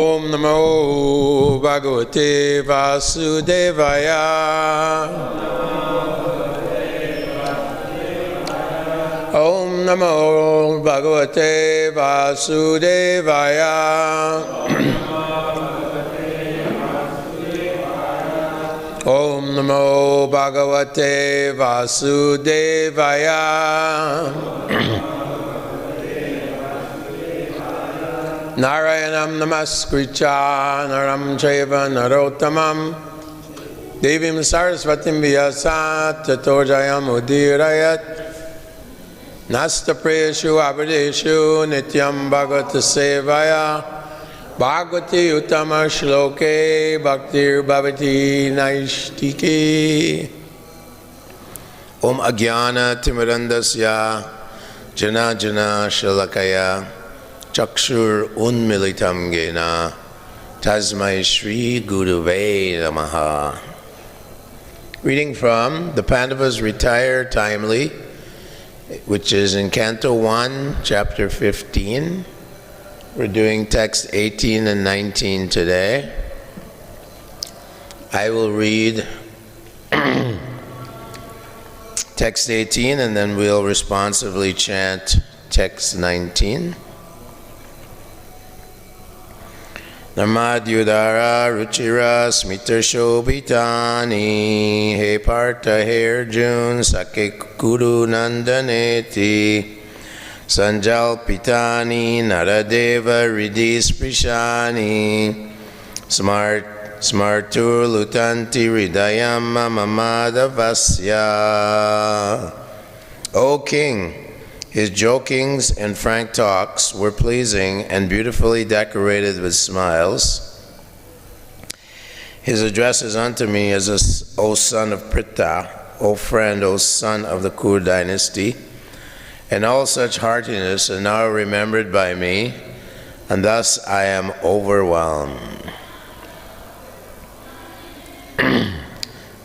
Om Namo Bhagavate Vasudevaya. Om Namo Bhagavate Vasudevaya. Om Namo Bhagavate Vasudevaya. Narayanam Namaskritya Naram Chaiva Narottamam Devim Saraswatim Vyasa Tato Jayam Udirayat Nasta Prayeshu Abhadeshu Nityam Bhagavata Sevaya Bhagavati Uttama Shloke Bhaktir Bhavati Naishtike. Om Agyana Timirandasya Jana Jana Shalakaya Chakshur Unmilitam Gena Tasmai Shri Guruve Namaha. Reading from The Pandavas Retire Timely, which is in Canto 1, Chapter 15. We're doing text 18 and 19 today. I will read text 18 and then we'll responsively chant text 19. Namadyudara Ruchira Smita Shobhitani He Partha He Arjun Sake Kuru Nandaneti Sanjalpitani Naradeva Riddhi Sprishani Smartur Lutanti Ridayam Mamadavasya. O King, his jokings and frank talks were pleasing and beautifully decorated with smiles. His addresses unto me as O son of Pritha, O friend, O son of the Kur dynasty, and all such heartiness are now remembered by me, and thus I am overwhelmed.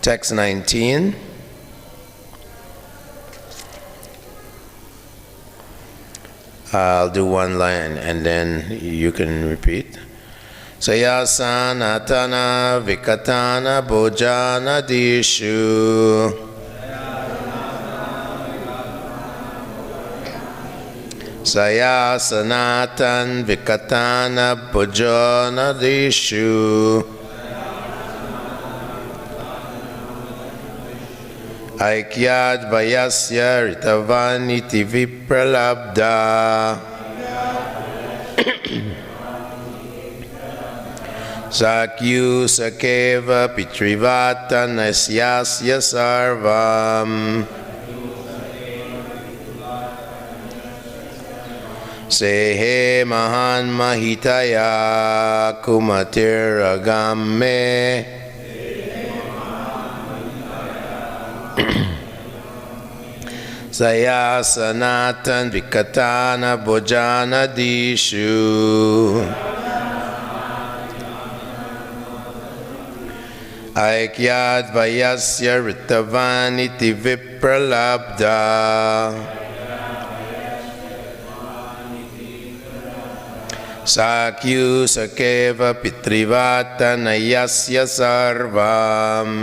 Text 19. I'll do one line and then you can repeat. Sayasana Tana Vikatana Bojana Dishu Sayasanatan Vikatana Bojana Dishu Aikyad Vayasya Ritavaniti Vipralabdha Sakyu Sakeva Pitrivata Nasyasya Sarvam Sehe Mahan Mahitaya Kumatiragame Sayasanatan Vikatana Bojana Dishu Aikyad Vayasya Ritavaniti Vipralabdha Sakyu Sakeva Pitrivata Nayasya Sarvam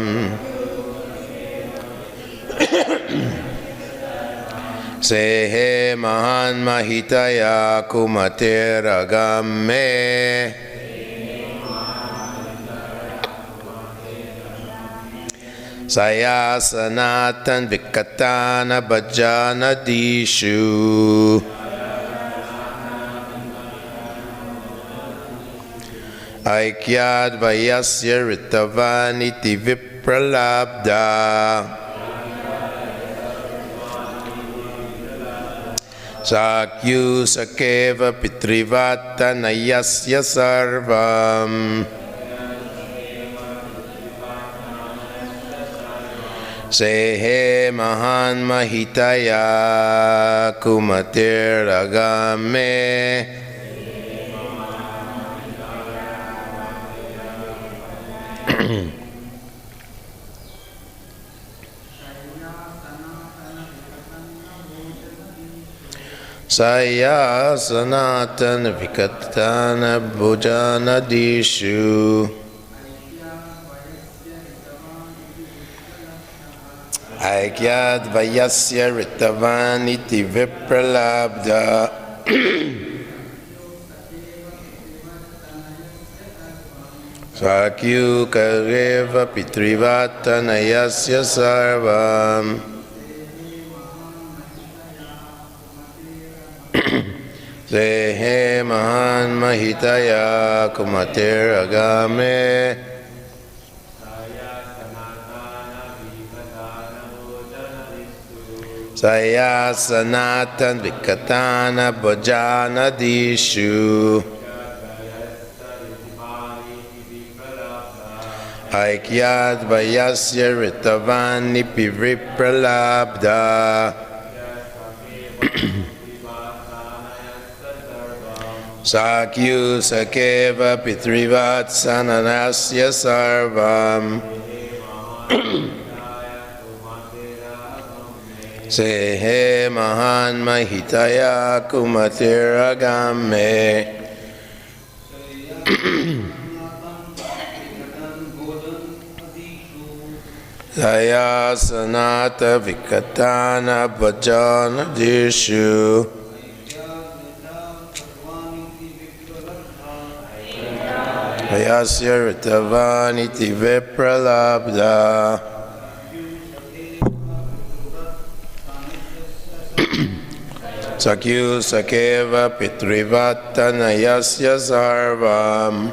Sehe Mahan Mahitaya Kumatiragame Sayasanatan Vikatana Bhajana Dishu Aikyad Vayasya Ritavaniti Vipralabdha Sakyu Sakeva Pitrivata Nayasya Sarvam Sehe Mahan Mahitaya Kumatiragame Saya sanatan vikatana bhujanadishu Aikyad vayasya ritavaniti vipralabdha Sakyu kareva pitrivatanayasya sarvam Sehe mahan mahitaya kumatir agame Saya sanatan vikatana bhajana dishu Aikyad vayasya ritavani pivipralabdha Sakyu sakeva pitrivat sananasya sarvam Sehe mahan mahitaya kumatir agame Saya sanata vikatana bhajana dishu Ayasya ritavaniti vipralabdha Sakyu sakeva pitrivatanayasya sarvam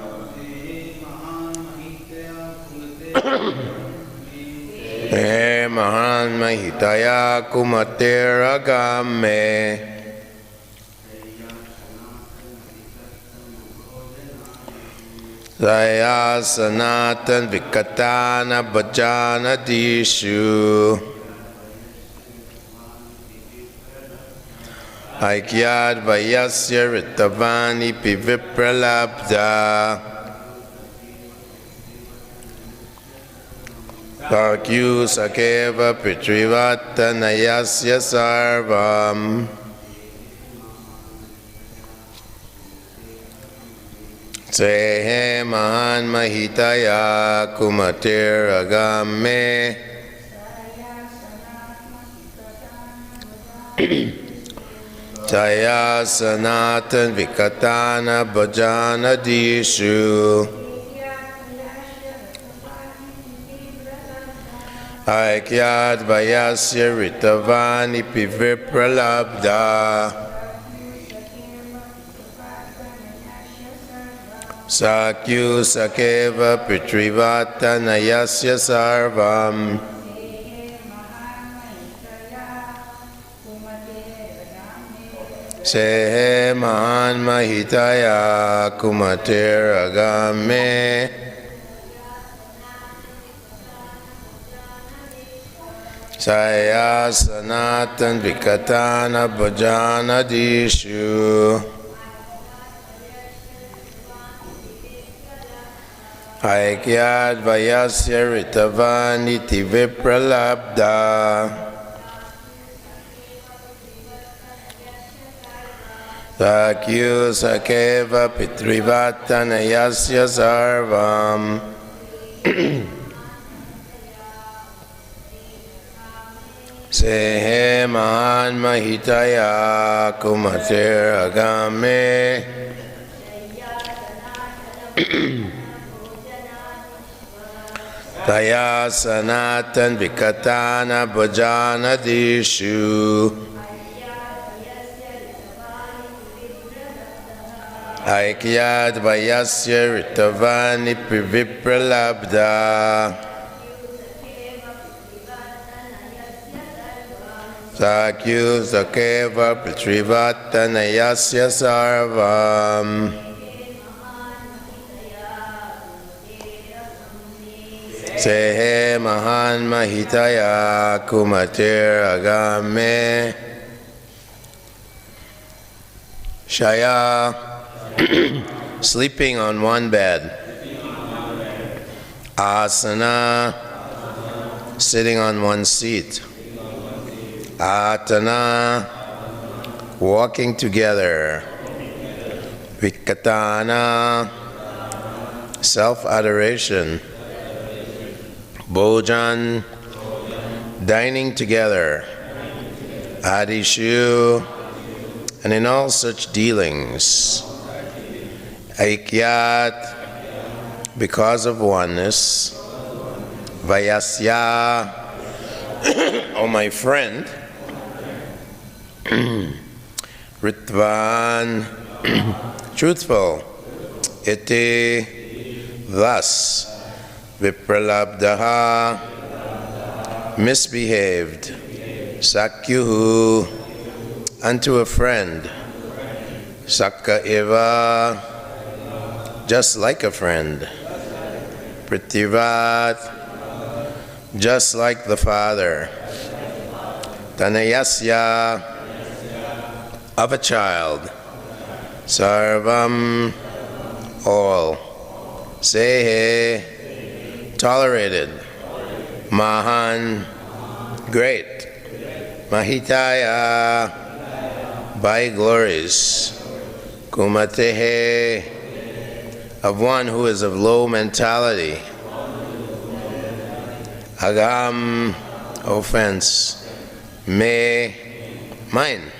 He mahan mahitaya kumatir agame Saya sanatan vikatana bhajana dishu Aikyad vayasya ritavani pivipralabdha Sakyu sakeva pitrivatanayasya sarvam Sehe mahan mahitaya kumatir agame Jaya sanatan vikatana bhajana dishu Aikyad vayasya ritavani pivipralabdha Sakyu sakeva pitrivatanayasya sarvam Sehe mahan mahitaya kumatir agame Saya sanatan vikatana bhajana dishu Aikyad vayasya ritavaniti vipralabdha Sakyu sakeva pitrivatanayasya sarvam Sehe mahan mahitaya kumatir agame Taya sanatan vikatana bhajana dishu Aikyad vayasya ritavani pivipralabdha Sakyu sakeva pitrivatanayasya sarvam Sehe mahan mahitaya kumatir agame Shaya sleeping on one bed Asana sitting on one seat Atana walking together, vikatana, self-adoration, bhojan, dining together, adishu, and in all such dealings, aikyat, because of oneness, vayasya, oh my friend, ritvan, truthful, iti, thus, vipralabdaha, misbehaved, sakyuhu, unto a friend, sakka eva, just like a friend, pritivat, just like the father, tanayasya, of a child, sarvam, all, sehe, tolerated, mahan, great, mahitaya, by glories, kumatehe, of one who is of low mentality, agam, offense, me, mine.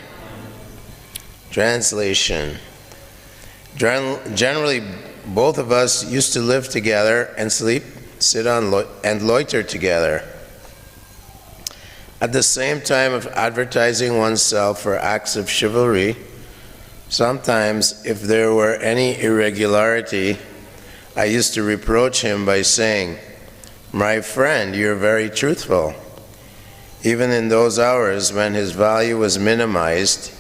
Translation. Generally, both of us used to live together and sleep, sit on and loiter together. At the same time of advertising oneself for acts of chivalry, sometimes if there were any irregularity, I used to reproach him by saying, "My friend, you're very truthful." Even in those hours when his value was minimized,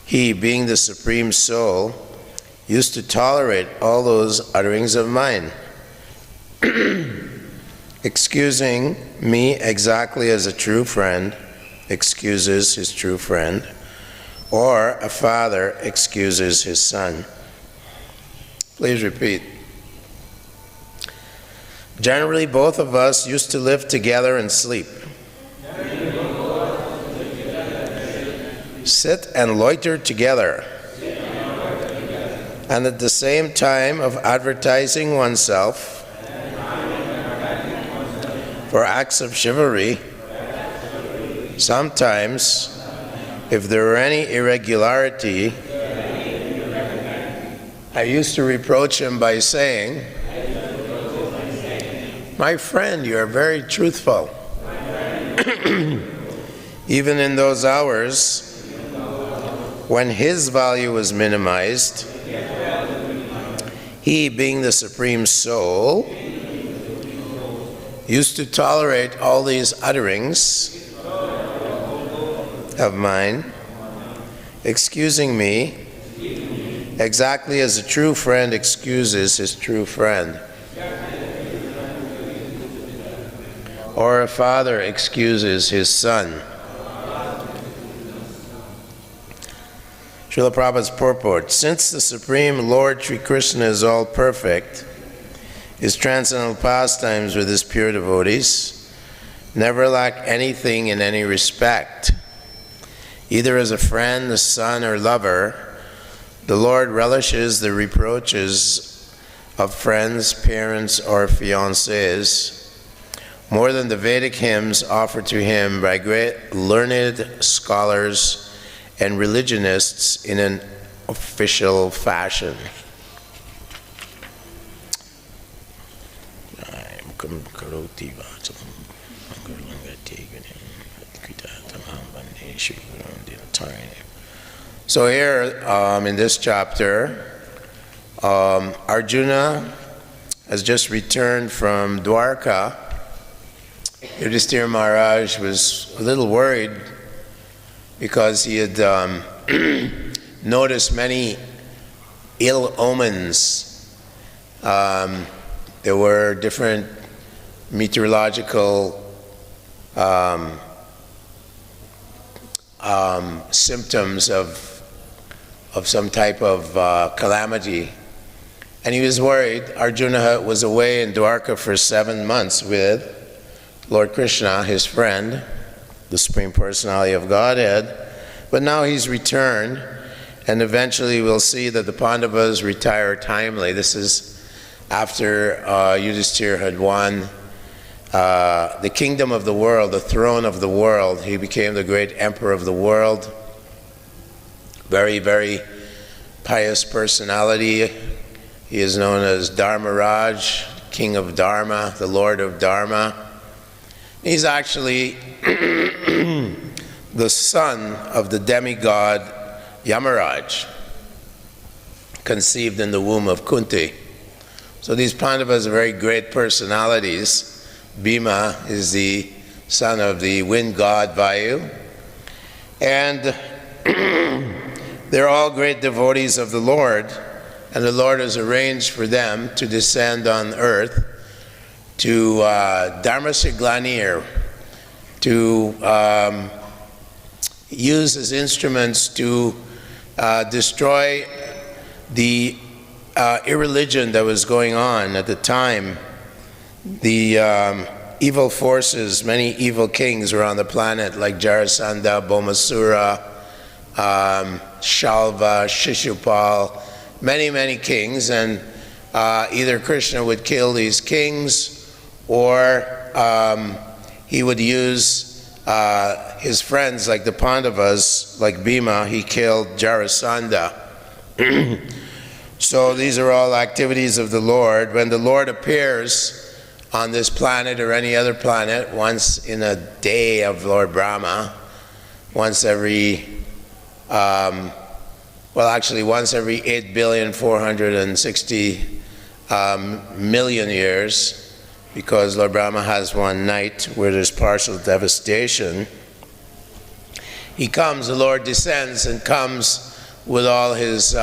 he, being the Supreme Soul, used to tolerate all those utterings of mine, excusing me exactly as a true friend excuses his true friend, or a father excuses his son. Please repeat. Generally, both of us used to live together and sleep, sit and loiter together, and at the same time of advertising oneself for acts of chivalry, sometimes, if there were any irregularity, I used to reproach him by saying, "My friend, you are very truthful." Even in those hours when his value was minimized, he, being the Supreme Soul, used to tolerate all these utterings of mine, excusing me exactly as a true friend excuses his true friend, or a father excuses his son. Srila Prabhupada's purport: since the Supreme Lord Sri Krishna is all perfect, his transcendental pastimes with his pure devotees never lack anything in any respect. Either as a friend, a son, or lover, the Lord relishes the reproaches of friends, parents, or fiancés more than the Vedic hymns offered to him by great learned scholars and religionists in an official fashion. So here, in this chapter, Arjuna has just returned from Dwarka. Yudhishthira Maharaj was a little worried because he had noticed many ill omens. There were different meteorological symptoms of some type of calamity. And he was worried. Arjuna was away in Dwarka for 7 months with Lord Krishna, his friend, the Supreme Personality of Godhead. But now he's returned, and eventually we'll see that the Pandavas retire timely. This is after Yudhishthira had won the kingdom of the world, the throne of the world. He became the great emperor of the world. Very, very pious personality. He is known as Dharmaraj, King of Dharma, the Lord of Dharma. He's actually the son of the demigod Yamaraj, conceived in the womb of Kunti. So these Pandavas are very great personalities. Bhima is the son of the wind god Vayu. And they're all great devotees of the Lord. And the Lord has arranged for them to descend on earth to Dharmasya to use as instruments to destroy the irreligion that was going on at the time. The evil forces, many evil kings were on the planet, like Jarasandha, Bhaumasura, Shalva, Shishupal, many kings, and either Krishna would kill these kings, or he would use his friends, like the Pandavas, like Bhima. He killed Jarasandha. So these are all activities of the Lord. When the Lord appears on this planet or any other planet, once in a day of Lord Brahma, once every once every 8,460,000,000 years, because Lord Brahma has one night where there's partial devastation. He comes, the Lord descends and comes with all his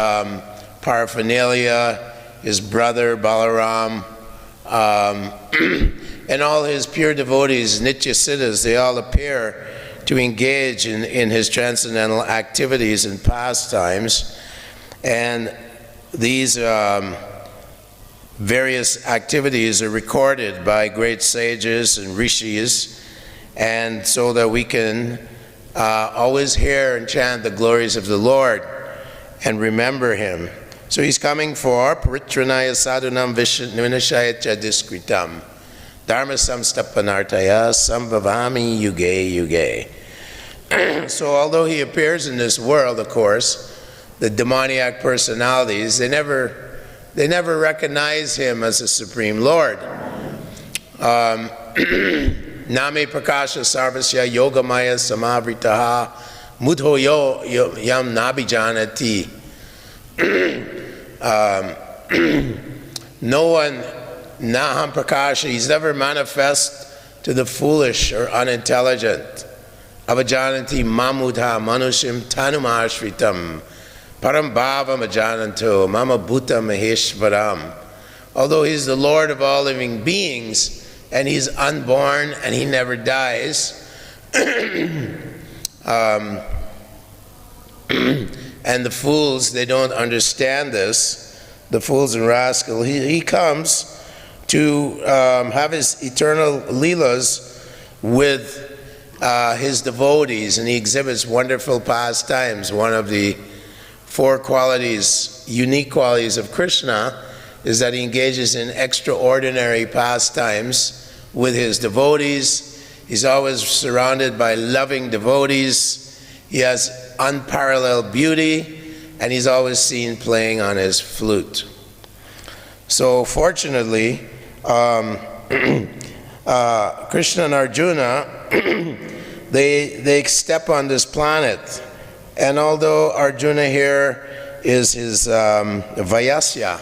paraphernalia, his brother Balaram, and all his pure devotees, Nitya Siddhas. They all appear to engage in his transcendental activities and pastimes. And these various activities are recorded by great sages and rishis, and so that we can always hear and chant the glories of the Lord and remember him. So he's coming for Paritranaya Sadhunam Vinashayatya Diskritam Dharma Samstapanartaya Sambhavami Yuge Yuge. So although he appears in this world, of course, the demoniac personalities, they never recognize him as a Supreme Lord. Name Prakasha Sarvasya Yogamaya Samavritaha Mudho Yam Nabijanati. No one, Naham Prakasha, he's never manifest to the foolish or unintelligent. Avajananti Mamudha Manushim Tanumashritam Param Bhava Majananto Mama Bhuta Maheshvaram. Although he's the Lord of all living beings, and he's unborn and he never dies, and the fools, they don't understand this, the fools and rascal. He comes to have his eternal leelas with his devotees, and he exhibits wonderful pastimes. One of the four qualities, unique qualities of Krishna, is that he engages in extraordinary pastimes with his devotees. He's always surrounded by loving devotees. He has unparalleled beauty, and he's always seen playing on his flute. So fortunately, Krishna and Arjuna, they step on this planet. And although Arjuna here is his Vayasya,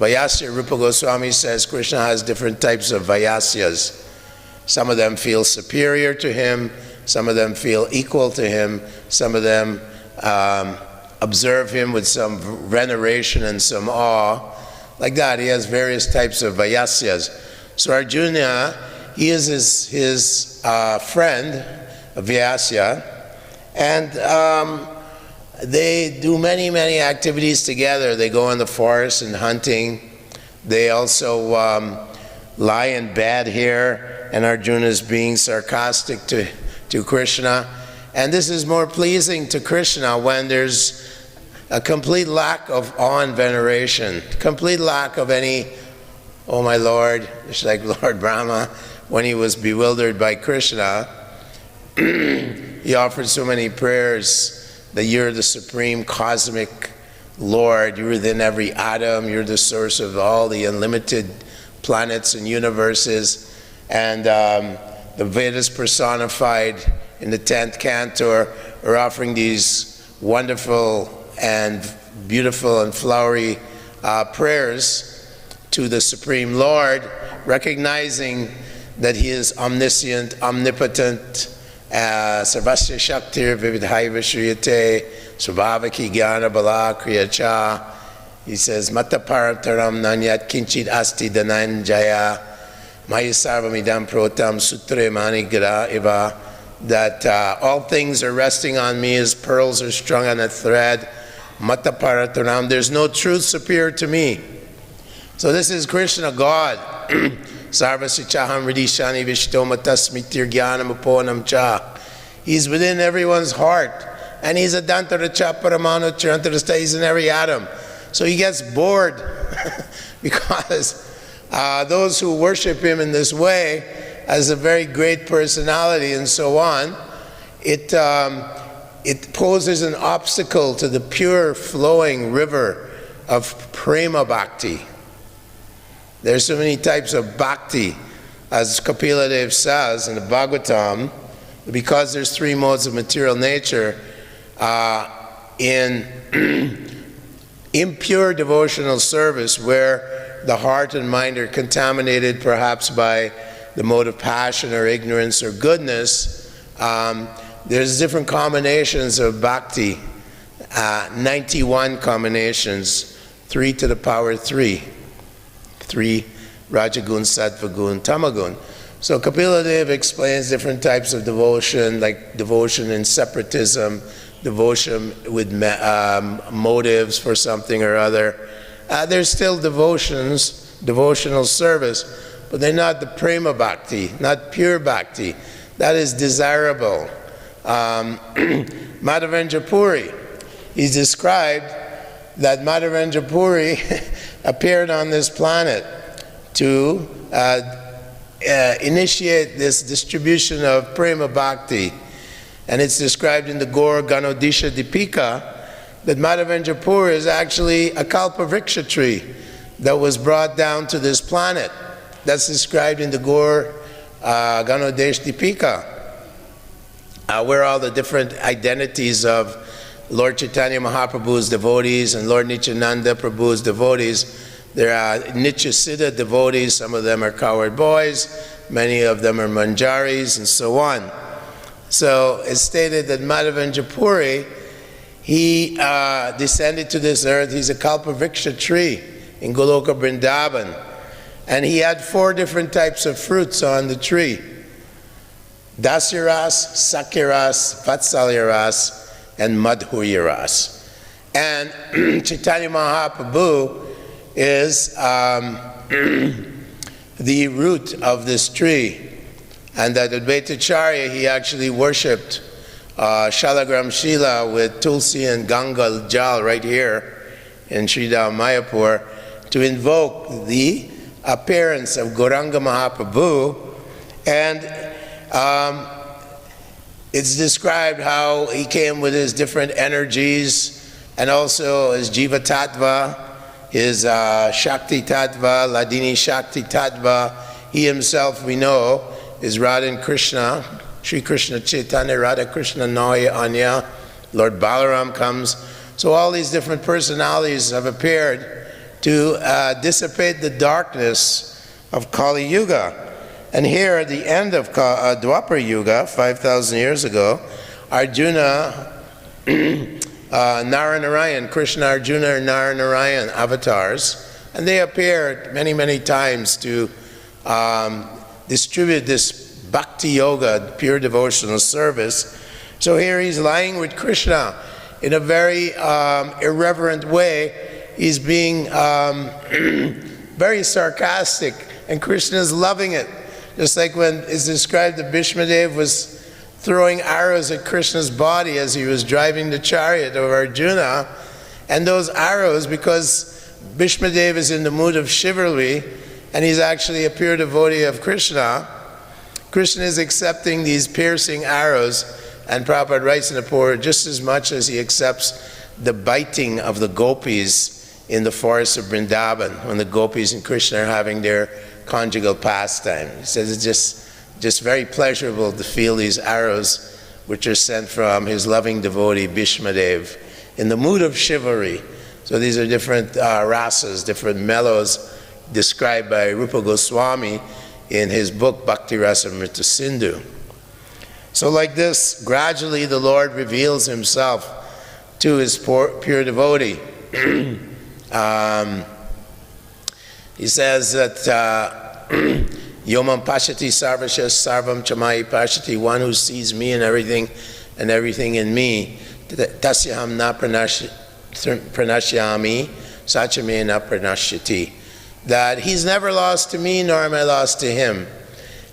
Rupa Goswami says Krishna has different types of Vayasyas. Some of them feel superior to him, some of them feel equal to him, some of them observe him with some veneration and some awe. Like that, he has various types of Vayasyas. So Arjuna, he is his friend, Vyasya, and they do many activities together. They go in the forest and hunting. They also lie in bed here, and Arjuna is being sarcastic to Krishna. And this is more pleasing to Krishna when there's a complete lack of awe and veneration, complete lack of any, oh my Lord, it's like Lord Brahma, when he was bewildered by Krishna, he offered so many prayers that you're the supreme cosmic Lord, you're within every atom, you're the source of all the unlimited planets and universes, and the Vedas personified in the 10th Canto are offering these wonderful and beautiful and flowery prayers to the Supreme Lord, recognizing that He is omniscient, omnipotent, Sarvasya Shaktir Vividhaiva Shriyate, Svabhavaki Jnana Bala Kriyacha. He says, Mata Parataram Nanyat Kinchit Asti Dhananjaya Mayasarvamidam Protam Sutre Manigra Iva. That all things are resting on me as pearls are strung on a thread. Mata Parataram, there's no truth superior to me. So this is Krishna, God. Sarvasichaham Ridishani Vishtomatasmitir Jnanam Uponam Cha. He's within everyone's heart. And He's a Dantaracha Paramanu Chirantarasta, He's in every atom. So he gets bored because those who worship Him in this way as a very great personality and so on, it poses an obstacle to the pure flowing river of prema bhakti. There's so many types of bhakti, as Kapila Dev says in the Bhagavatam, because there's three modes of material nature, in impure devotional service where the heart and mind are contaminated perhaps by the mode of passion or ignorance or goodness, there's different combinations of bhakti, 91 combinations, 3 to the power 3. 3 Rajagun, Sattvagun, Tamagun. So Kapila Dev explains different types of devotion, like devotion in separatism, devotion with motives for something or other. There's still devotional service, but they're not the prema bhakti, not pure bhakti. That is desirable. Madhavendra Puri, he's described that Madhavendra Puri appeared on this planet to initiate this distribution of prema bhakti. And it's described in the Gaur Ganodisha Dipika that Madhavendra Puri is actually a kalpavriksha tree that was brought down to this planet. That's described in the Gaur Ganodesh Dipika, where all the different identities of Lord Chaitanya Mahaprabhu's devotees and Lord Nityananda Prabhu's devotees. There are Nityasiddha devotees, some of them are cowherd boys, many of them are manjaris, and so on. So it's stated that Madhavendra Puri, he descended to this earth. He's a kalpavriksha tree in Goloka Vrindavan. And he had 4 different types of fruits on the tree: Dasyaras, Sakyaras, Vatsalyaras, and Madhuryaras. And Chaitanya Mahaprabhu is the root of this tree. And at Advaitacharya, he actually worshipped Shalagram Shila with Tulsi and Ganga Jal right here in Sridham Mayapur to invoke the appearance of Gauranga Mahaprabhu. And it's described how he came with his different energies and also his Jiva Tattva, his Shakti Tattva, Ladini Shakti Tattva. He himself, we know, is Radha and Krishna, Sri Krishna Chaitanya, Radha Krishna Naya Anya, Lord Balaram comes. So all these different personalities have appeared to dissipate the darkness of Kali Yuga. And here at the end of Dwapara Yuga, 5,000 years ago, Arjuna, Naranarayan, Krishna, Arjuna, and Naranarayan avatars, and they appeared many, many times to distribute this bhakti yoga, pure devotional service. So here he's lying with Krishna in a very irreverent way. He's being very sarcastic, and Krishna is loving it. Just like when it's described that Bhishmadev was throwing arrows at Krishna's body as he was driving the chariot of Arjuna. And those arrows, because Bhishmadev is in the mood of chivalry, and he's actually a pure devotee of Krishna, Krishna is accepting these piercing arrows, and Prabhupada writes in the Purana, just as much as he accepts the biting of the gopis in the forest of Vrindavan, when the gopis and Krishna are having their conjugal pastime. He says it's just very pleasurable to feel these arrows which are sent from his loving devotee Bhishmadev in the mood of chivalry. So these are different rasas, different mellows described by Rupa Goswami in his book Bhakti Rasamrita Sindhu. So like this, gradually the Lord reveals himself to his pure devotee. He says that Yomam Pashati Sarvasya Sarvam Chamai Pashati, one who sees me and everything in me, Tasyaham na pranashyami, Sachame na pranashyati. That he's never lost to me, nor am I lost to him.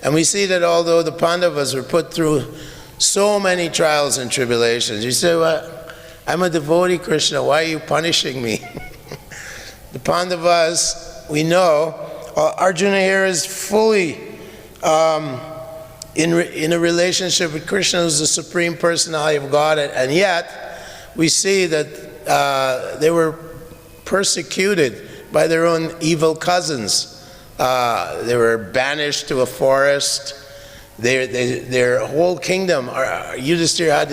And we see that although the Pandavas were put through so many trials and tribulations, you say, well, I'm a devotee, Krishna, why are you punishing me? The Pandavas, we know, Arjuna here is fully in a relationship with Krishna, who's the Supreme Personality of God, and yet we see that they were persecuted by their own evil cousins. They were banished to a forest. Their whole kingdom, Yudhishthira had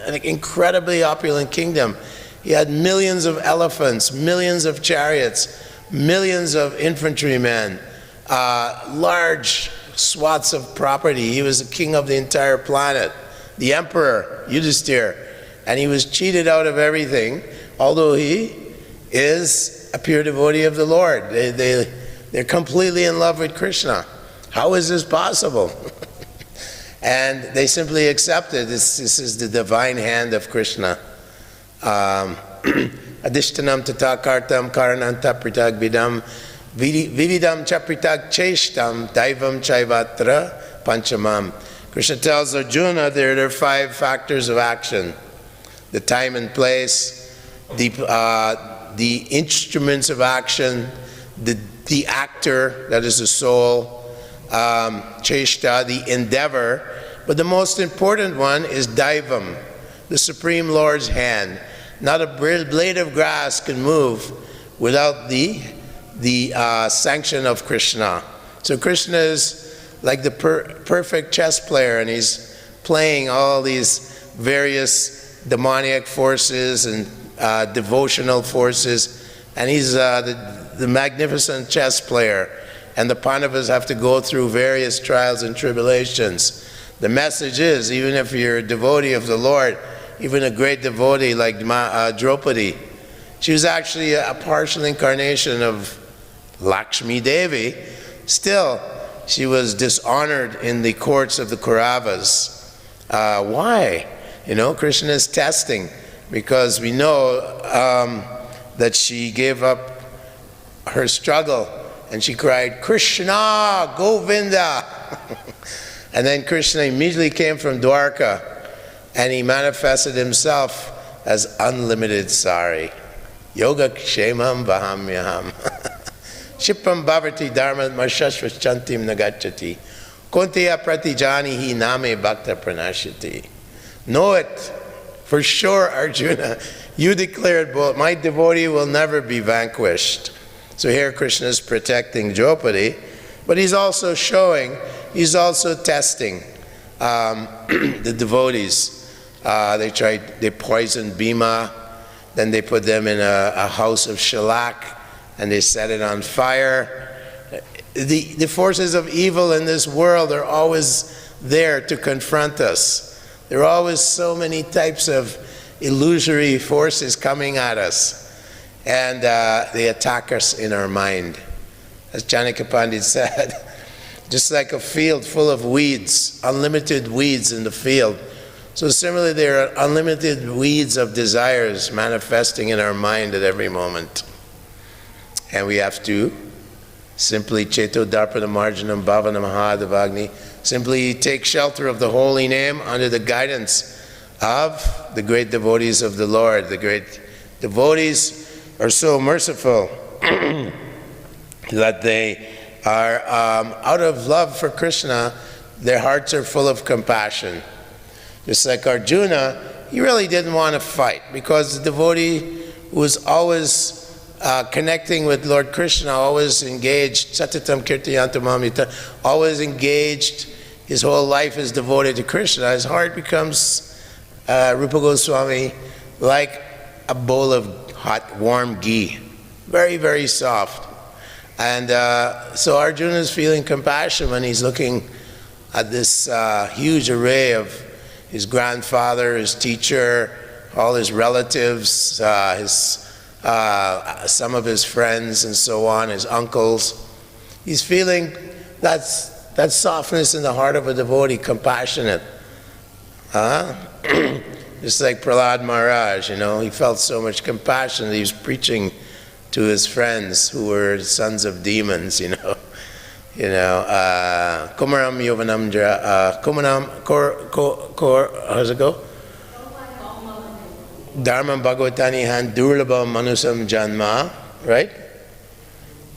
an incredibly opulent kingdom. He had millions of elephants, millions of chariots, millions of infantrymen, large swaths of property. He was the king of the entire planet, the emperor, Yudhishthira, and he was cheated out of everything, although he is a pure devotee of the Lord. They're completely in love with Krishna. How is this possible? And they simply accepted this is the divine hand of Krishna. Adishtanam tata kartam karananta pritag vidam vividam chapritag cheshtam daivam chaivatra panchamam. Krishna tells Arjuna there are 5 factors of action: the time and place, the instruments of action, the actor, that is the soul, cheshta, the endeavor, but the most important one is daivam, the Supreme Lord's hand. Not a blade of grass can move without the sanction of Krishna. So Krishna is like the perfect chess player, and he's playing all these various demoniac forces and devotional forces, and he's the magnificent chess player. And the Pandavas have to go through various trials and tribulations. The message is, even if you're a devotee of the Lord, even a great devotee like Draupadi, she was actually a partial incarnation of Lakshmi Devi. Still, she was dishonored in the courts of the Kauravas. Why? You know, Krishna is testing, because we know that she gave up her struggle and she cried, Krishna, Govinda. And then Krishna immediately came from Dwarka, and he manifested himself as unlimited sari. Yoga kshemam vahamyaham. Shipam bhavati dharma mashashvachantim nagachati. Kuntiya pratijanihi name bhakta pranashati. Know it for sure, Arjuna. You declared, my devotee will never be vanquished. So here Krishna is protecting Draupadi, but he's also showing, he's also testing the devotees. They poisoned Bhima, then they put them in a house of shellac, and they set it on fire. The forces of evil in this world are always there to confront us. There are always so many types of illusory forces coming at us, and they attack us in our mind. As Janaka Pandit said, just like a field full of weeds, unlimited weeds in the field, so similarly there are unlimited weeds of desires manifesting in our mind at every moment. And we have to simply Cheto Darpana Marjanam Bhavanam Mahadavagni simply take shelter of the holy name under the guidance of the great devotees of the Lord. The great devotees are so merciful that they are, out of love for Krishna, their hearts are full of compassion. Just like Arjuna, he really didn't want to fight, because the devotee was always connecting with Lord Krishna, always engaged, satatam kirtayantam amita, always engaged. His whole life is devoted to Krishna. His heart becomes, Rupa Goswami, like a bowl of hot, warm ghee. Very, very soft. And so Arjuna is feeling compassion when he's looking at this huge array of his grandfather, his teacher, all his relatives, some of his friends and so on, his uncles. He's feeling that softness in the heart of a devotee, compassionate. Just like Prahlad Maharaj, he felt so much compassion that he was preaching to his friends who were sons of demons, Kumaram Yovanam Kumanam how's it go? Dharmam Bhagavatani Han Durlabham Manusam Janma, right?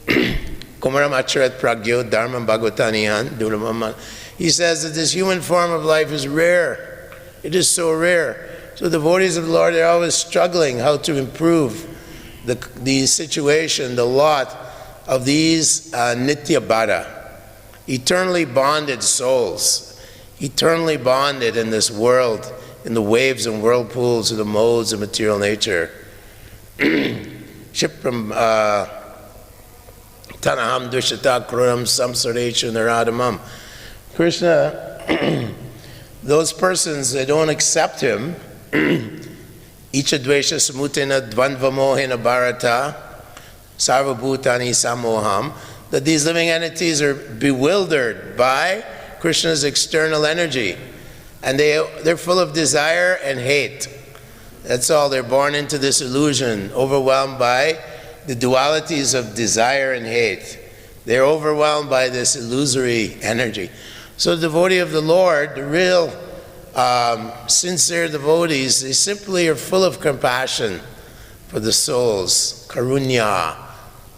Kumaram Acharat Pragyo Dharmam Bhagavatani Han Durlabham. He says that this human form of life is rare. It is so rare. So the devotees of the Lord are always struggling how to improve the situation, the lot of these Nitya Bhara, eternally bonded souls, eternally bonded in this world, in the waves and whirlpools of the modes of material nature. Shipram Tanaham Dushata Kruram Samsareshu Naradamam. Krishna, those persons, they don't accept him. Icha Dvesha Samutena Dvandvamohena Bharata Sarvabhutani Samoham, that these living entities are bewildered by Krishna's external energy, and they're full of desire and hate. That's all. They're born into this illusion, overwhelmed by the dualities of desire and hate. They're overwhelmed by this illusory energy. So the devotee of the Lord, the real sincere devotees, they simply are full of compassion for the souls. Karunya,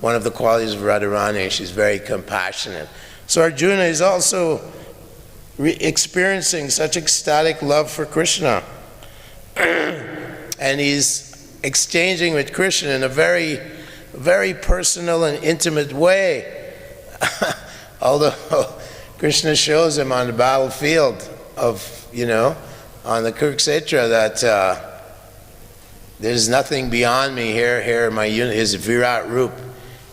one of the qualities of Radharani, she's very compassionate. So Arjuna is also experiencing such ecstatic love for Krishna. And he's exchanging with Krishna in a very, very personal and intimate way. Although Krishna shows him on the battlefield of, on the Kurukshetra that there's nothing beyond me here, his Virat Rup.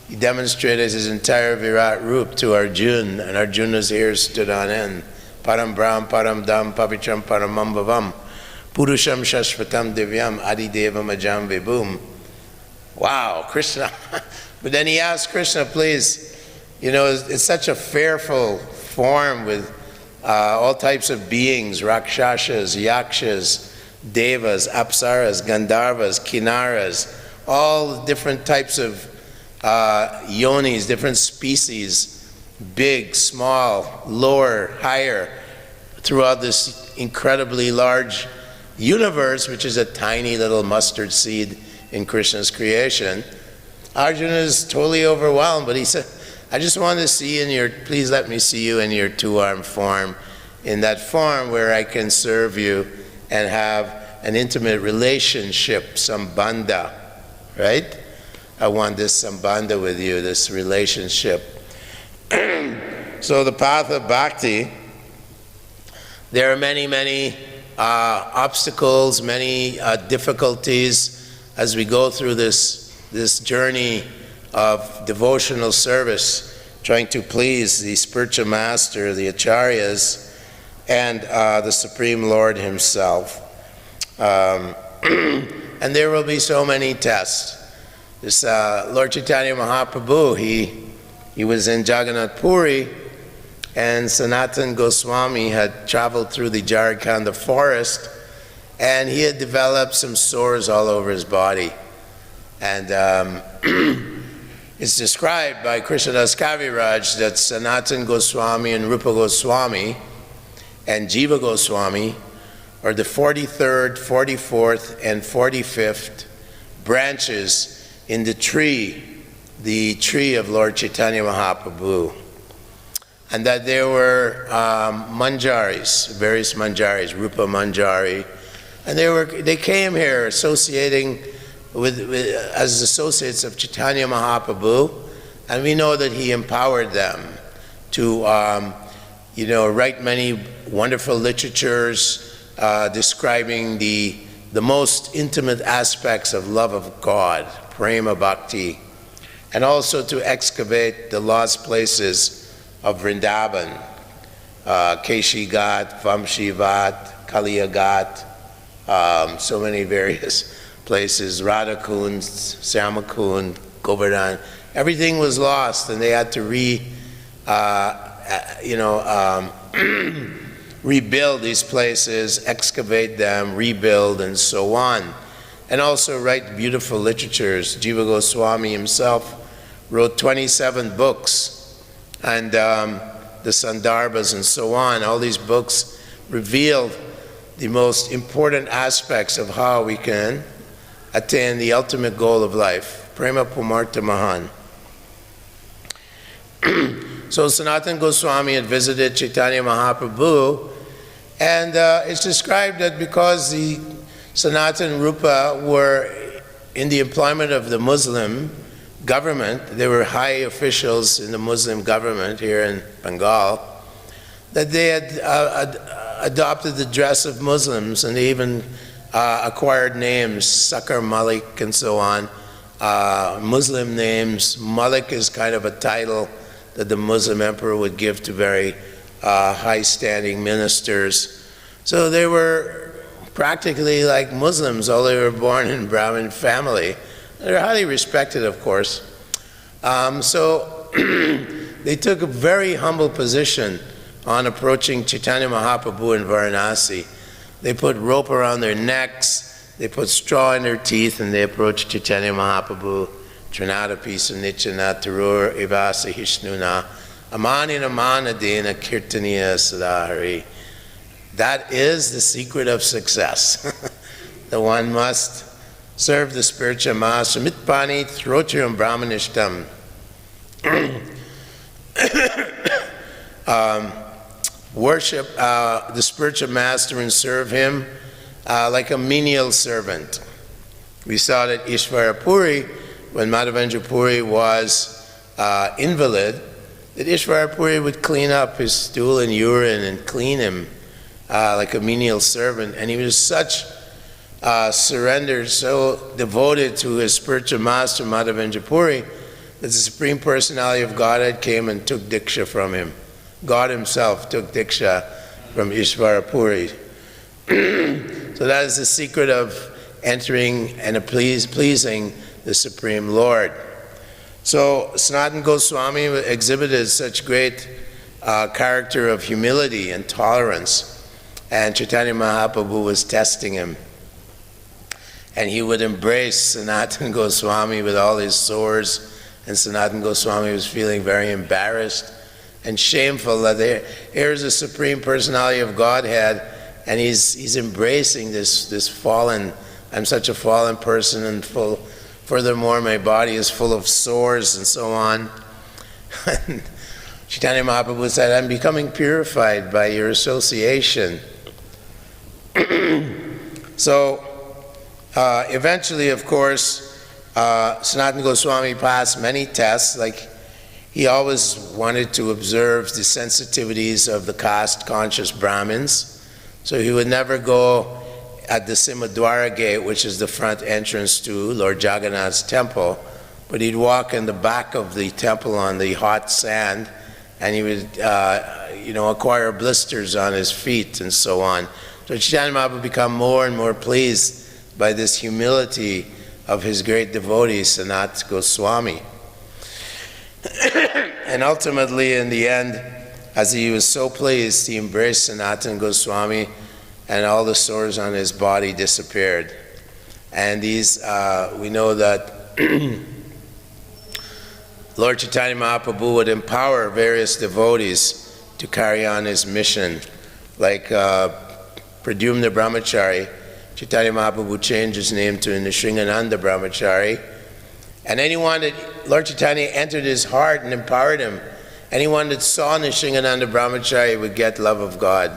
He demonstrated his entire Virat Rup to Arjuna, and Arjuna's ears stood on end. Param Brahm, Param Dham, Pavicham, Paramam Bhavam, Purusham Shashvatam Divyam, Adidevam Ajam Vibhum. Wow, Krishna. But then he asked Krishna, please, it's such a fearful form with all types of beings, Rakshashas, Yakshas, Devas, Apsaras, Gandharvas, Kinnaras, all different types of yonis, different species, big, small, lower, higher, throughout this incredibly large universe, which is a tiny little mustard seed in Krishna's creation. Arjuna is totally overwhelmed, but he said, I just want to see please let me see you in your two-armed form, in that form where I can serve you and have an intimate relationship, sambandha, right? I want this sambandha with you, this relationship. So the path of bhakti, there are many, many obstacles, many difficulties as we go through this journey of devotional service, trying to please the spiritual master, the acharyas, and the Supreme Lord himself. And there will be so many tests. This Lord Chaitanya Mahaprabhu, he was in Jagannath Puri, and Sanatan Goswami had traveled through the Jharkhand forest, and he had developed some sores all over his body. And It's described by Krishnadas Kaviraj that Sanatana Goswami and Rupa Goswami and Jiva Goswami are the 43rd, 44th, and 45th branches in the tree of Lord Chaitanya Mahaprabhu. And that there were manjaris, various manjaris, Rupa Manjari, and they came here associating as associates of Chaitanya Mahaprabhu, and we know that he empowered them to write many wonderful literatures describing the most intimate aspects of love of God, prema bhakti, and also to excavate the lost places of Vrindavan, Keshi Ghat, Vamshi Vat, Kaliya Ghat, so many various places, Radhakund, Samakund, Govardhan. Everything was lost, and they had to rebuild these places, excavate them, rebuild, and so on. And also write beautiful literatures. Jiva Goswami himself wrote 27 books, and the Sandarbhas and so on. All these books revealed the most important aspects of how we can attain the ultimate goal of life, Prema Pumartha Mahan. So Sanatana Goswami had visited Chaitanya Mahaprabhu, and it's described that because the Sanatana and Rupa were in the employment of the Muslim government, they were high officials in the Muslim government here in Bengal, that they had adopted the dress of Muslims, and they even acquired names, Sakar Malik and so on, Muslim names. Malik is kind of a title that the Muslim emperor would give to very high-standing ministers. So they were practically like Muslims, although they were born in Brahmin family. They're highly respected, of course. So they took a very humble position on approaching Chaitanya Mahaprabhu in Varanasi. They put rope around their necks, they put straw in their teeth, and they approached Chaitanya Mahaprabhu. Trinadapi Sunichana Tarur Ivasa Hishnuna Amanina Manadena Kirtaniya Sadahari. That is the secret of success. The one must serve the spiritual master, mitpani throtrium brahmanishtam. Worship the spiritual master and serve him like a menial servant. We saw that Ishvara Puri, when Madhavendra Puri was invalid, that Ishvara Puri would clean up his stool and urine and clean him like a menial servant. And he was such surrendered, so devoted to his spiritual master, Madhavendra Puri, that the Supreme Personality of Godhead came and took Diksha from him. God himself took Diksha from Ishvara Puri. So that is the secret of entering and pleasing the Supreme Lord. So Sanatana Goswami exhibited such great character of humility and tolerance, and Chaitanya Mahaprabhu was testing him. And he would embrace Sanatana Goswami with all his sores, and Sanatana Goswami was feeling very embarrassed and shameful that here's the Supreme Personality of Godhead, and he's embracing this fallen, I'm such a fallen person, and furthermore my body is full of sores and so on. Chaitanya Mahaprabhu said, I'm becoming purified by your association. So eventually, of course, Sanatana Goswami passed many tests. Like, he always wanted to observe the sensitivities of the caste-conscious Brahmins. So he would never go at the Simadwara gate, which is the front entrance to Lord Jagannath's temple, but he'd walk in the back of the temple on the hot sand, and he would acquire blisters on his feet and so on. So Chaitanya Mahaprabhu would become more and more pleased by this humility of his great devotee, Sanat Goswami. And ultimately, in the end, as he was so pleased, he embraced Sanatana Goswami, and all the sores on his body disappeared. And these, we know that Lord Chaitanya Mahaprabhu would empower various devotees to carry on his mission. Like Pradyumna Brahmachari, Chaitanya Mahaprabhu changed his name to Nisringananda Brahmachari. And anyone that Lord Chaitanya entered his heart and empowered him, anyone that saw Nisringananda Brahmachari would get love of God.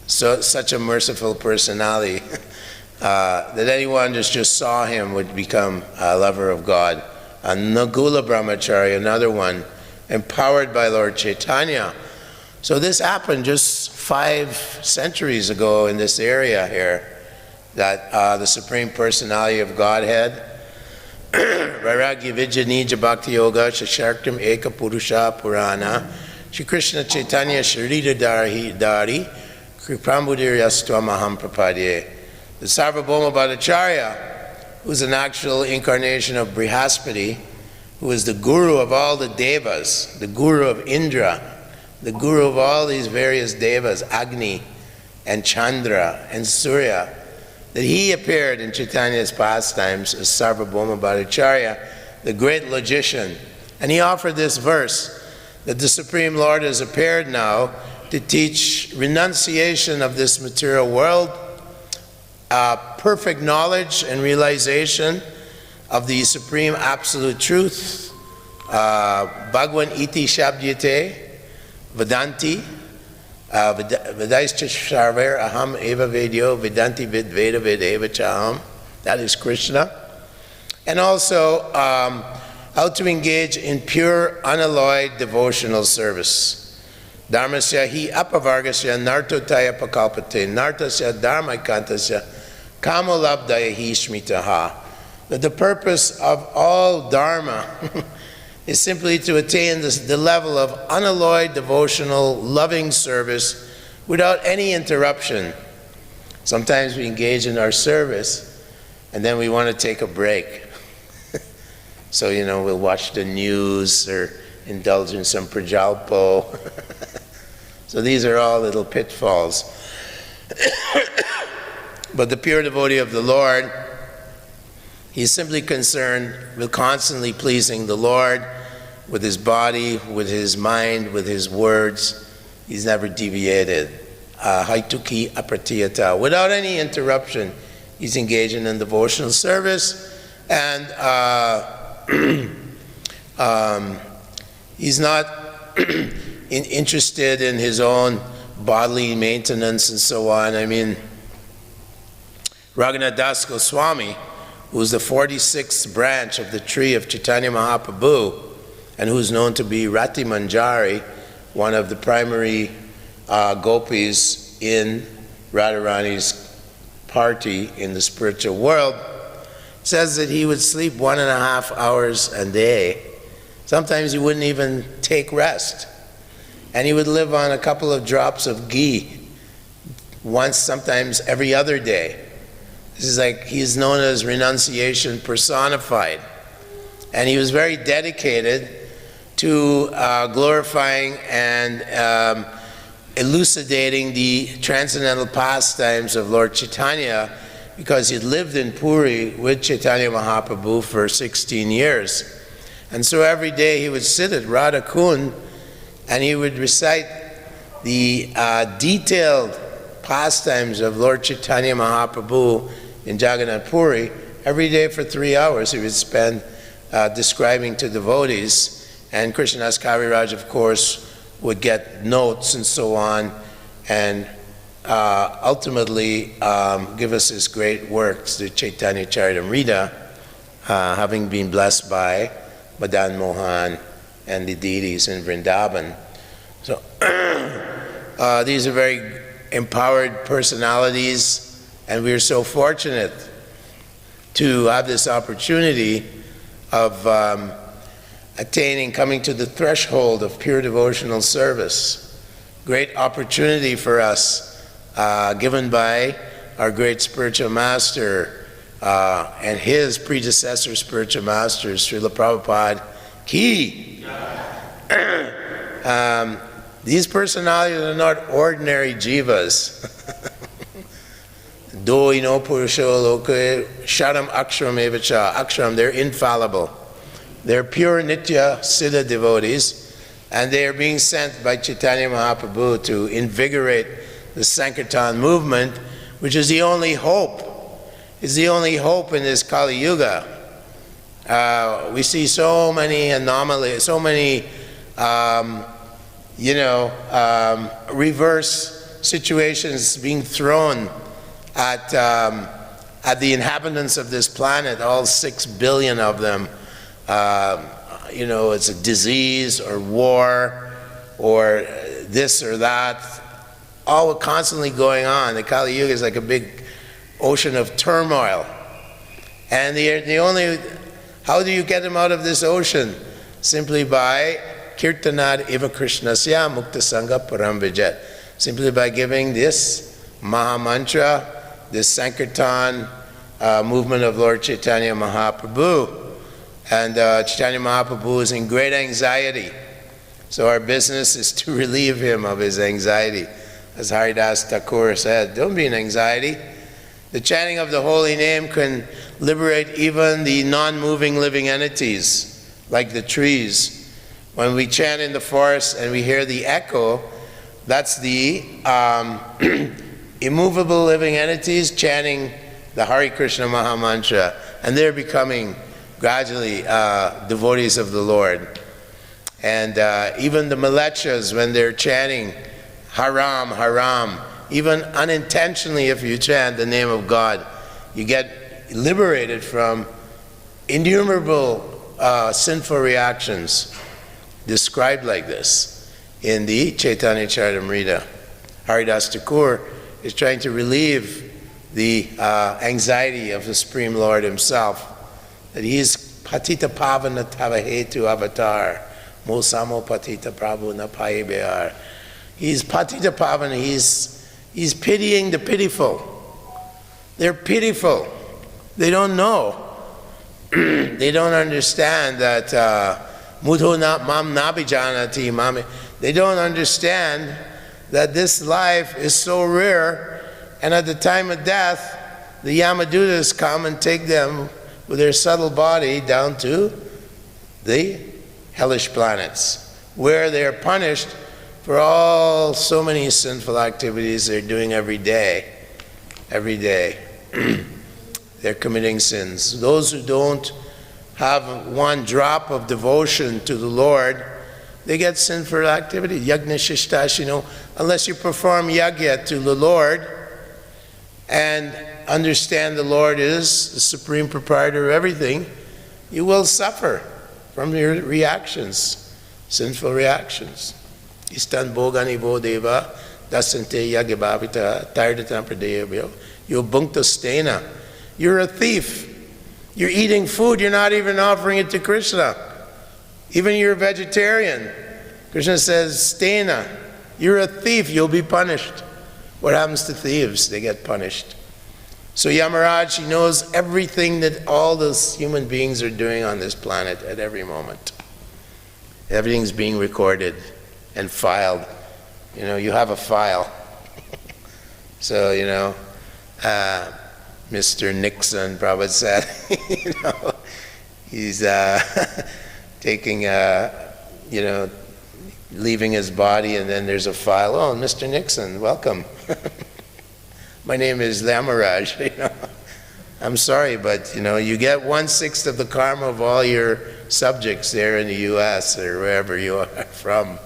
So such a merciful personality that anyone that just saw him would become a lover of God. And Nagula Brahmachari, another one, empowered by Lord Chaitanya. So this happened just 5 centuries ago in this area here, that the Supreme Personality of Godhead, Vairagya Vijayanija Bhakti Yoga Shashartam Eka Purusha Purana Shri Krishna Chaitanya Sharita Dari Kripanidhi Das Mayapur Prapadye. The Sarvabhauma Bhattacharya, who's an actual incarnation of Brihaspati, who is the guru of all the devas, the guru of Indra, the guru of all these various devas, Agni and Chandra and Surya, that he appeared in Chaitanya's pastimes as Sarvabhauma Bhattacharya, the great logician. And he offered this verse, that the Supreme Lord has appeared now to teach renunciation of this material world, perfect knowledge and realization of the Supreme Absolute Truth, Bhagwan iti shabdyate, Vedanti, Vedaischa Sharver Aham Eva Vedyo, Vedanti Vid Veda Ved Eva Chaham, that is Krishna. And also how to engage in pure, unalloyed devotional service. Dharmasya hi apavargasya nartotaya pakalpate, nartasya dharmaikantasya kamolabdaya hi smitaha. That the purpose of all dharma is simply to attain the level of unalloyed devotional loving service without any interruption. Sometimes we engage in our service and then we want to take a break. So, we'll watch the news or indulge in some prajalpo. So these are all little pitfalls. But the pure devotee of the Lord, he's simply concerned with constantly pleasing the Lord with his body, with his mind, with his words. He's never deviated. Haituki apratiyata. Without any interruption, he's engaging in devotional service, and he's not interested in his own bodily maintenance and so on. I mean, Raghunath Das Goswami, who's the 46th branch of the tree of Chaitanya Mahaprabhu, and who's known to be Rati Manjari, one of the primary gopis in Radharani's party in the spiritual world, says that he would sleep 1.5 hours a day. Sometimes he wouldn't even take rest. And he would live on a couple of drops of ghee once, sometimes every other day. This is like, he's known as renunciation personified. And he was very dedicated to glorifying and elucidating the transcendental pastimes of Lord Chaitanya, because he'd lived in Puri with Chaitanya Mahaprabhu for 16 years. And so every day he would sit at Radha Kund and he would recite the detailed pastimes of Lord Chaitanya Mahaprabhu in Jagannath Puri. Every day for 3 hours he would spend describing to devotees, and Krishnadas Kaviraj, of course, would get notes and so on, and ultimately give us his great works, the Chaitanya Charitamrita, having been blessed by Madan Mohan and the deities in Vrindavan. So these are very empowered personalities, and we are so fortunate to have this opportunity of coming to the threshold of pure devotional service. Great opportunity for us, given by our great spiritual master and his predecessor spiritual masters, Srila Prabhupada Ki. These personalities are not ordinary jivas. Do ino purusho loke sharam aksharam evacha. Aksharam, they're infallible. They're pure Nitya Siddha devotees, and they are being sent by Chaitanya Mahaprabhu to invigorate the Sankirtan movement, which is the only hope. It's the only hope in this Kali Yuga. We see so many anomalies, so many, reverse situations being thrown at the inhabitants of this planet, all 6 billion of them. It's a disease or war or this or that, all constantly going on. The Kali Yuga is like a big ocean of turmoil. And the only, how do you get them out of this ocean? Simply by Kirtanad Iva Krishnasya Mukta Sangha Param Vijat. Simply by giving this Maha Mantra, this Sankirtan movement of Lord Chaitanya Mahaprabhu. And Chaitanya Mahaprabhu is in great anxiety. So our business is to relieve him of his anxiety. As Haridas Thakur said, don't be in anxiety. The chanting of the holy name can liberate even the non-moving living entities, like the trees. When we chant in the forest and we hear the echo, that's the immovable living entities chanting the Hare Krishna Maha Mantra, and they're becoming gradually devotees of the Lord. And even the Malechas, when they're chanting Haram, Haram, even unintentionally, if you chant the name of God, you get liberated from innumerable sinful reactions described like this in the Chaitanya Charitamrita. Haridas Thakur is trying to relieve the anxiety of the Supreme Lord himself, that he is Patita Pavana Tavahetu Avatar, Mosamo Patita Prabhu na Paye Behar. He's Patita Pavana, he's pitying the pitiful. They're pitiful. They don't know. They don't understand that Mudho Mam Nabijanati Mami. They don't understand that this life is so rare, and at the time of death, the Yamadutas come and take them with their subtle body down to the hellish planets, where they are punished for all so many sinful activities they're doing every day. Every day. They're committing sins. Those who don't have one drop of devotion to the Lord, they get sinful activity. Yagna Shishtashino, unless you perform yagya to the Lord and understand the Lord is the supreme proprietor of everything, you will suffer from your reactions, sinful reactions. Istan bogani vodeva dasante yagabhavita tardatan pradeyabhyo yobhunkta stena. You're a thief. You're eating food, you're not even offering it to Krishna. Even you're a vegetarian. Krishna says, stena, you're a thief, you'll be punished. What happens to thieves? They get punished. So Yamaraj, he knows everything that all those human beings are doing on this planet at every moment. Everything's being recorded and filed. You know, you have a file. So, Mr. Nixon, Prabhupada said, he's taking, leaving his body, and then there's a file. Oh, Mr. Nixon, welcome. My name is Lamaraj. I'm sorry, but you get 1/6 of the karma of all your subjects there in the U.S. or wherever you are from.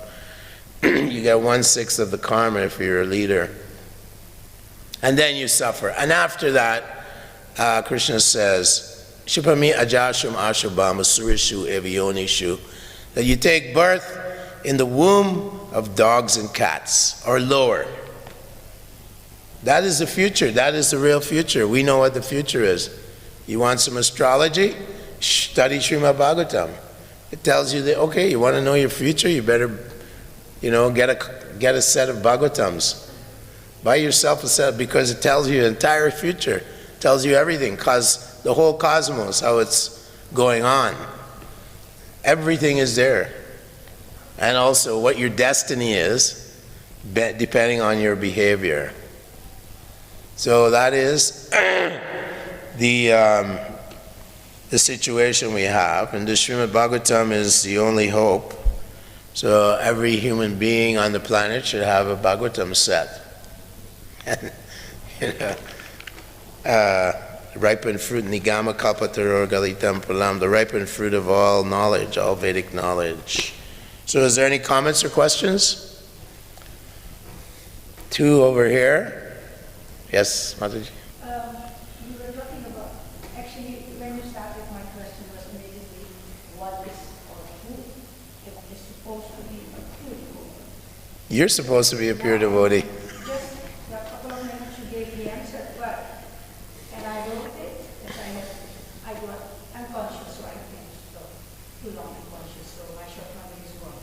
You get 1/6 of the karma if you're a leader. And then you suffer. And after that, Krishna says, Shupami ajashum ashubham surishu evyonishu, that you take birth in the womb of dogs and cats, or lower. That is the future. That is the real future. We know what the future is. You want some astrology? Study Srimad Bhagavatam. It tells you that, okay, you want to know your future? You better, get a set of Bhagavatams. Buy yourself a set, because it tells you the entire future. It tells you everything, because the whole cosmos, how it's going on. Everything is there. And also what your destiny is, depending on your behavior. So that is the the situation we have, and the Srimad Bhagavatam is the only hope. So every human being on the planet should have a Bhagavatam set. And, ripened fruit, nigama kalpataror galitam palam, the ripened fruit of all knowledge, all Vedic knowledge. So is there any comments or questions? Two over here. Yes, Mataji? You were talking about, actually, when you started, my question was immediately, what is or who is supposed to be a pure devotee? You're supposed to be a pure devotee. Just a couple of minutes you gave the answer, but, and I wrote it, as I got unconscious, so I think so, too long unconscious, so my shortcoming is wrong.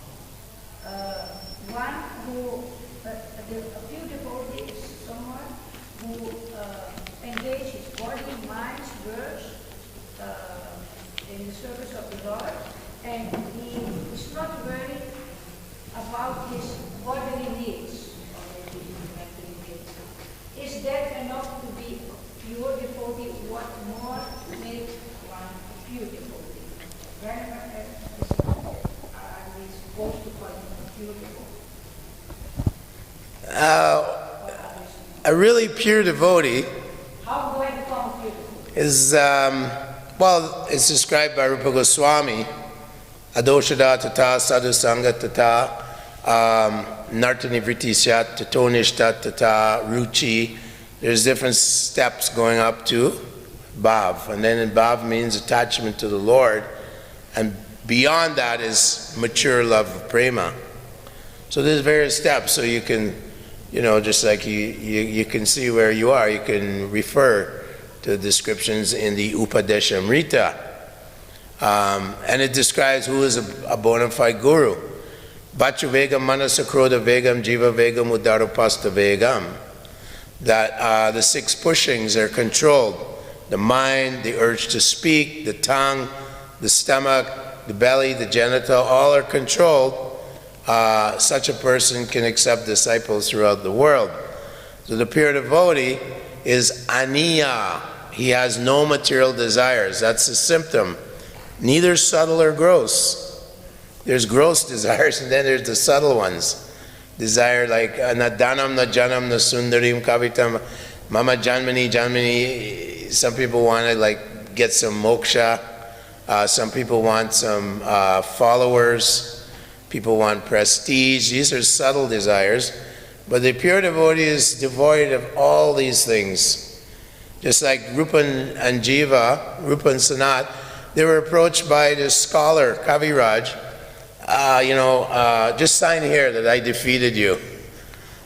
One who, a pure devotee is someone who engages body, mind, words in the service of the Lord, and he is not worried about his bodily needs or maybe mentally needs. Is that enough to be a pure devotee? What more makes one a pure devotee? Whenever are we supposed to call him a pure devotee? A really pure devotee How do I become a pure devotee? is, well, it's described by Rupa Goswami, adoshada tata sadhusanga tata nartani vritti syat tato nishta tata ruchi. There's different steps going up to bhav, and then bhav means attachment to the Lord, and beyond that is mature love of prema. So there's various steps, so you can, just like you can see where you are, you can refer to descriptions in the Upadeshamrita. And it describes who is a bona fide guru. Vachu vegam manasakroda vegam jiva vegam udarupasta vegam. That the six pushings are controlled. The mind, the urge to speak, the tongue, the stomach, the belly, the genital, all are controlled. Such a person can accept disciples throughout the world. So the pure devotee is aniya. He has no material desires. That's the symptom. Neither subtle or gross. There's gross desires, and then there's the subtle ones. Desire like na danam na janam na sundarim kavitam mama janmani. Some people want to get some moksha. Some people want some followers. People want prestige. These are subtle desires. But the pure devotee is devoid of all these things. Just like Rupan and Jiva, Rupa and Sanat, they were approached by this scholar, Kaviraj, just sign here that I defeated you.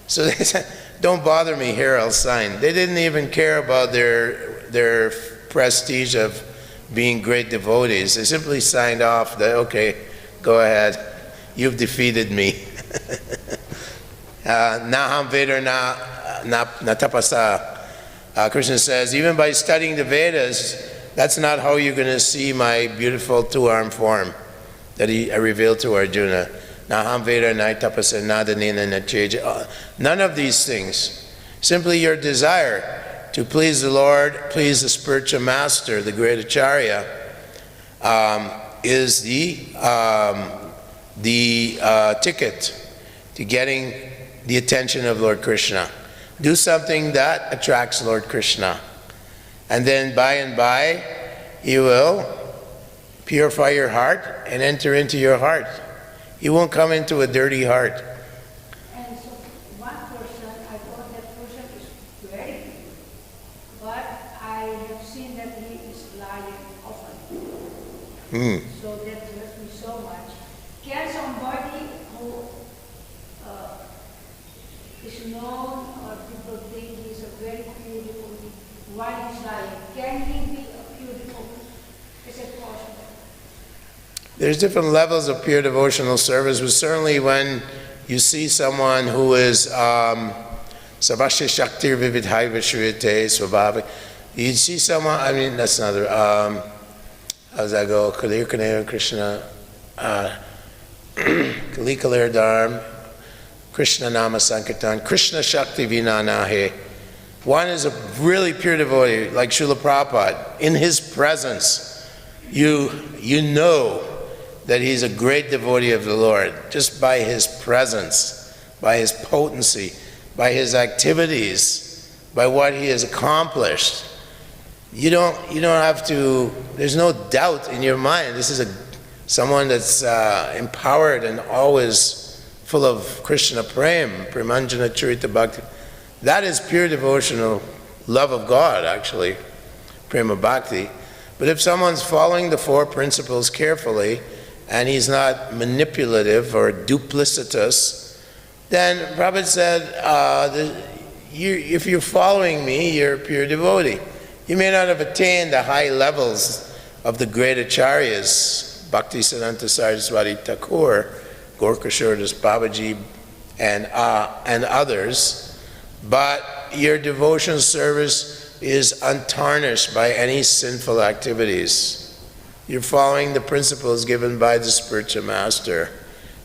So they said, don't bother me here, I'll sign. They didn't even care about their prestige of being great devotees. They simply signed off that, okay, go ahead. You've defeated me. Naham Veda na tapasa. Krishna says, even by studying the Vedas, that's not how you're going to see my beautiful two-armed form that I revealed to Arjuna. Naham Veda na tapasa nadanina na cheja. None of these things. Simply your desire to please the Lord, please the spiritual master, the great Acharya, is the ticket to getting the attention of Lord Krishna. Do something that attracts Lord Krishna. And then by and by, you will purify your heart and enter into your heart. You won't come into a dirty heart. And so one person, I thought that person is very good, but I have seen that he is lying often. So that hurts me so much. Can somebody who is known or people think he's a very pure devotee while he's lying, can he be a pure devotee? Is it possible? There's different levels of pure devotional service, but certainly when you see someone who is Savasya Shaktir Vividhai Vishriyate Swabhavi, you see someone, that's another, how's that go? Kalir Kanaya Krishna, Kali Kalir Dharm, Krishna Nama Sankirtan, Krishna Shakti Vinanahe. One is a really pure devotee, like Srila Prabhupada. In his presence, you know that he's a great devotee of the Lord just by his presence, by his potency, by his activities, by what he has accomplished. You don't have to, there's no doubt in your mind. This is someone that's empowered and always full of Krishna prem, premanjana charita bhakti. That is pure devotional love of God, actually, prema bhakti. But if someone's following the four principles carefully, and he's not manipulative or duplicitous, then Prabhupada said, if you're following me, you're a pure devotee. You may not have attained the high levels of the great acharyas, Bhakti Siddhanta Saraswati Thakur, Gorkashore Das Babaji, and others, but your devotional service is untarnished by any sinful activities. You're following the principles given by the spiritual master,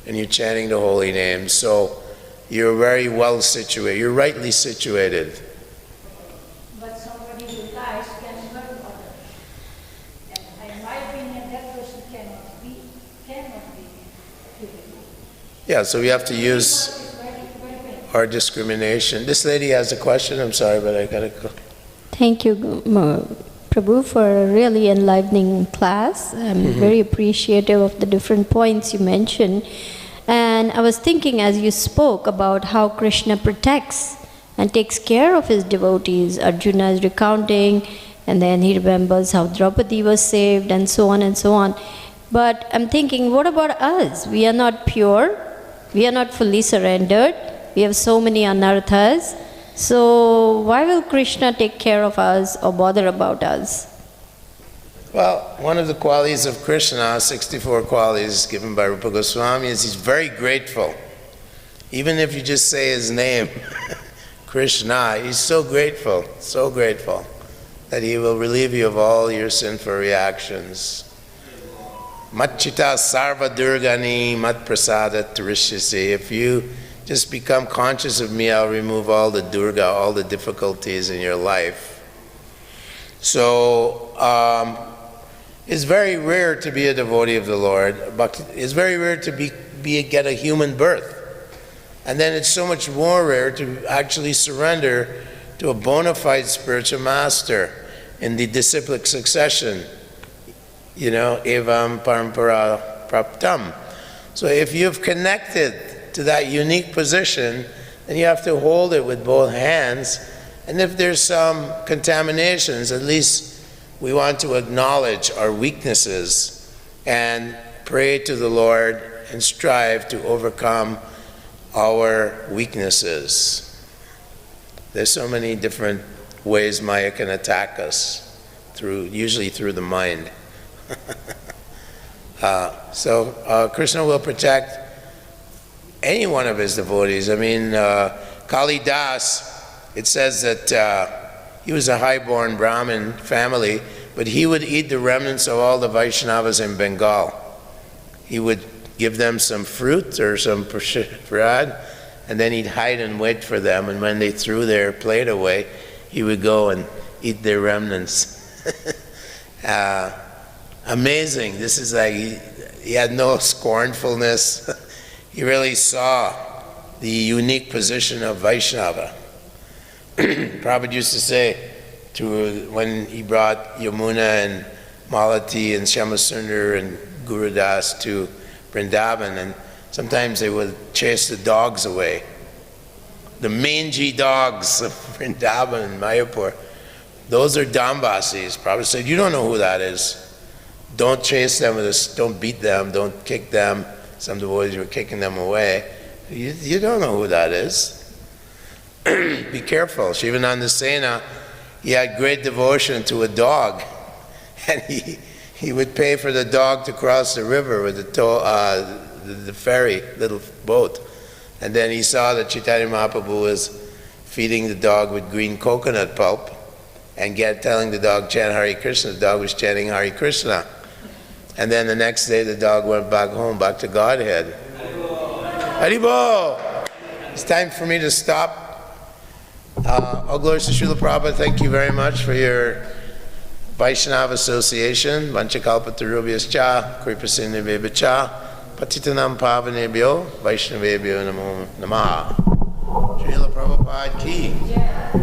and you're chanting the holy name. So you're very well situated. You're rightly situated. But somebody who lies can hurt others. And in my opinion, that person cannot be purified. Yeah, so we have to use our discrimination. This lady has a question. I'm sorry, but I gotta go. Thank you, Prabhu, for a really enlivening class. I'm very appreciative of the different points you mentioned. And I was thinking as you spoke about how Krishna protects and takes care of his devotees. Arjuna is recounting, and then he remembers how Draupadi was saved, and so on and so on. But I'm thinking, what about us? We are not pure. We are not fully surrendered. We have so many anarthas. So why will Krishna take care of us or bother about us? Well, one of the qualities of Krishna, 64 qualities given by Rupa Goswami, is he's very grateful. Even if you just say his name, Krishna, he's so grateful that he will relieve you of all your sinful reactions. Matchita sarva durgani mat prasada turishyasi. If you just become conscious of me, I'll remove all the durga, all the difficulties in your life. So, it's very rare to be a devotee of the Lord. It's very rare to get a human birth. And then it's so much more rare to actually surrender to a bona fide spiritual master in the disciplic succession. Evam parampara praptam. So if you've connected to that unique position, then you have to hold it with both hands. And if there's some contaminations, at least we want to acknowledge our weaknesses and pray to the Lord and strive to overcome our weaknesses. There's so many different ways Maya can attack us, usually through the mind. So Krishna will protect any one of his devotees. I mean, Kali Das, it says that he was a high-born Brahmin family, but he would eat the remnants of all the Vaishnavas in Bengal. He would give them some fruit or some prasad, and then he'd hide and wait for them, and when they threw their plate away, he would go and eat their remnants. Amazing. This is like, he had no scornfulness. He really saw the unique position of Vaishnava. Prabhupada used to say, when he brought Yamuna and Malati and Shyamasundar and Gurudas to Vrindavan, and sometimes they would chase the dogs away. The mangy dogs of Vrindavan and Mayapur, those are Dambasis. Prabhupada said, you don't know who that is. Don't chase them don't beat them, don't kick them. Some devotees were kicking them away. You don't know who that is. Be careful. Shivananda Sena, he had great devotion to a dog, and he would pay for the dog to cross the river with the ferry, little boat. And then he saw that Chaitanya Mahaprabhu was feeding the dog with green coconut pulp and telling the dog, chant Hare Krishna. The dog was chanting Hare Krishna. And then the next day the dog went back home, back to Godhead. Haribo! It's time for me to stop. All glories to Srila Prabhupada. Thank you very much for your Vaishnava Association, Vanchakalpatarubhyascha, Kripanidhi Patitanam Pavanebhyo, Vaishnavebhyo Namo Namaha. Srila Prabhupada ki.